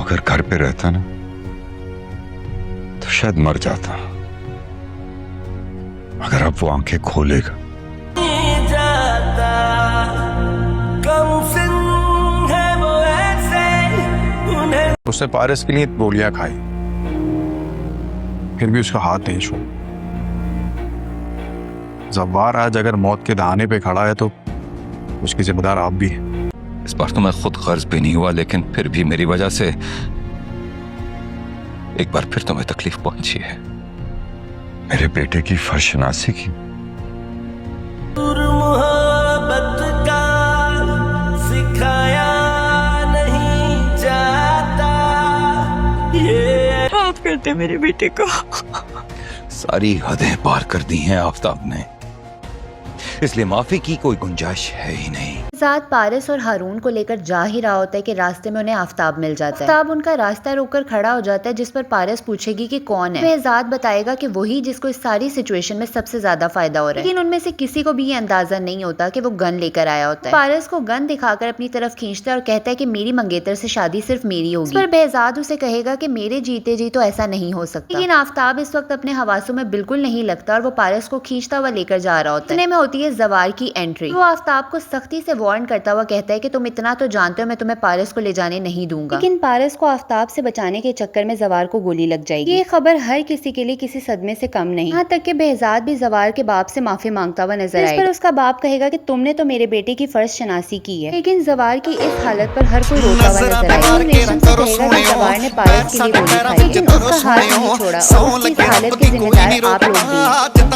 अगर घर पे रहता ना तो शायद मर जाता। अगर अब वो आंखें खोलेगा उसने पारस के लिए गोलियां खाई, फिर भी उसका हाथ नहीं छोड़ा। जब्बार आज अगर मौत के दहाने पे खड़ा है तो उसकी जिम्मेदार आप भी हैं। इस बार तो मैं खुद गर्ज पे नहीं हुआ, लेकिन फिर भी मेरी वजह से एक बार फिर तुम्हें तकलीफ पहुंची है। मेरे बेटे की फर्शनासी की माफ करते मेरे बेटे को। सारी हदें पार कर दी हैं आफ्ताब ने, इसलिए माफी की कोई गुंजाइश है ही नहीं। साथ पारस और हारून को लेकर जा ही रहा होता है कि रास्ते में उन्हें आफ्ताब मिल जाता है। आफ्ताब उनका रास्ता रोककर खड़ा हो जाता है, जिस पर पारस पूछेगी कि कौन है। बेहजाद बताएगा कि वही जिसको इस सारी सिचुएशन में सबसे ज्यादा फायदा हो रहा है, लेकिन उनमें से किसी को भी ये अंदाजा नहीं होता कि वो गन लेकर आया होता है। पारस को गन दिखाकर अपनी तरफ खींचता है और कहता है कि मेरी मंगेतर से शादी सिर्फ मेरी होगी। पर बेहजाद उसे कहेगा कि मेरे जीते जी तो ऐसा नहीं हो सकता। लेकिन आफ्ताब इस वक्त अपने हवासों में बिल्कुल नहीं लगता और वो पारस को खींचता हुआ लेकर जा रहा होता है। इतने में होती है जवार की एंट्री। वो आफ्ताब को सख्ती से वार्न करता हुआ कहता है कि तुम इतना तो जानते हो मैं तुम्हें पारस को ले जाने नहीं दूंगा। लेकिन पारस को आफ्ताब से बचाने के चक्कर में जवार को गोली लग जाएगी। ये खबर हर किसी के लिए किसी सदमे से कम नहीं। यहाँ तक कि बेहजाद भी जवार के बाप से माफी मांगता हुआ नजर आएगा। इस पर उसका बाप कहेगा कि तुमने तो मेरे बेटे की फर्ज शनासी की है। लेकिन जवार की इस हालत पर हर कोई रोता हुआ नजर आएगा। रेशम से कहेगा कि जवार ने पारस के लिए गोली खाई, लेकिन उसका हाथ नहीं छोड़ा और उसकी इस हालत के जिम्मेदार आप लोग भी हैं।